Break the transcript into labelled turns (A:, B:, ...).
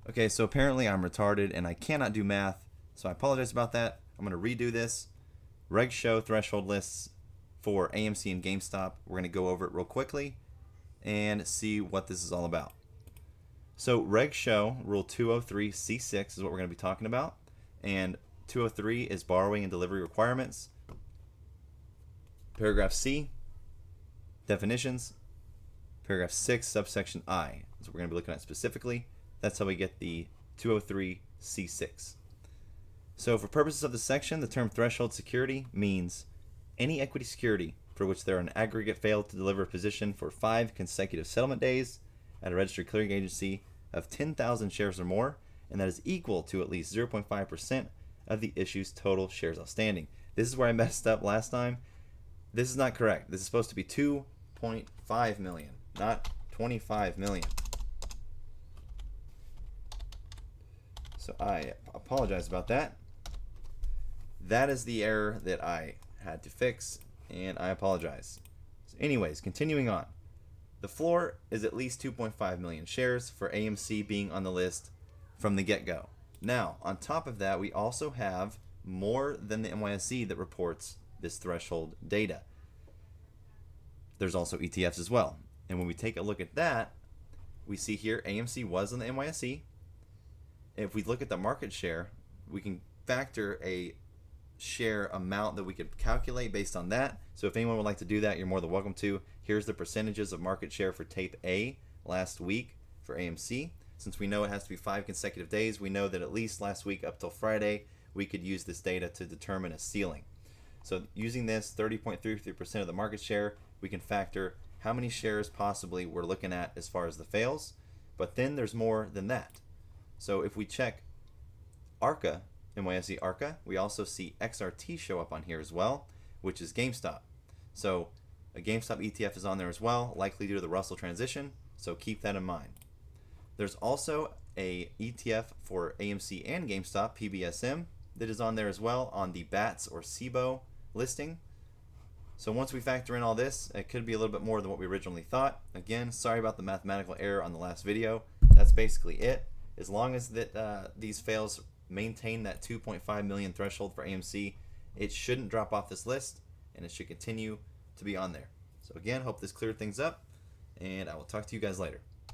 A: Okay, so apparently I'm retarded and I cannot do math, so I apologize about that. I'm going to redo this. Reg show threshold lists for AMC and GameStop. We're going to go over it real quickly and see what this is all about. So reg show rule 203C6 is what we're going to be talking about, and 203 is borrowing and delivery requirements. Paragraph C, definitions. Paragraph 6, subsection I is what we're going to be looking at specifically. That's how we get the 203C6. So for purposes of this section, the term threshold security means any equity security for which there are an aggregate failed to deliver a position for 5 consecutive settlement days at a registered clearing agency of 10,000 shares or more, and that is equal to at least 0.5% of the issue's total shares outstanding. This is where I messed up last time. This is not correct. This is supposed to be 2.5 million, not 25 million. So I apologize about that. That is the error that I had to fix, and I apologize. So anyways, continuing on. The floor is at least 2.5 million shares for AMC being on the list from the get-go. Now, on top of that, we also have more than the NYSE that reports this threshold data. There's also ETFs as well. And when we take a look at that, we see here AMC was on the NYSE. If we look at the market share, we can factor a share amount that we could calculate based on that. So if anyone would like to do that, you're more than welcome to. Here's the percentages of market share for tape A last week for AMC. Since we know it has to be 5 consecutive days, we know that at least last week up till Friday, we could use this data to determine a ceiling. So using this 30.33% of the market share, we can factor how many shares possibly we're looking at as far as the fails. But then there's more than that. So if we check ARCA, NYSE ARCA, we also see XRT show up on here as well, which is GameStop. So a GameStop ETF is on there as well, likely due to the Russell transition, so keep that in mind. There's also a ETF for AMC and GameStop, PBSM, that is on there as well on the BATS or SIBO listing. So once we factor in all this, it could be a little bit more than what we originally thought. Again, sorry about the mathematical error on the last video. That's basically it. As long as that these fails maintain that 2.5 million threshold for AMC, it shouldn't drop off this list, and it should continue to be on there. So again, hope this cleared things up, and I will talk to you guys later.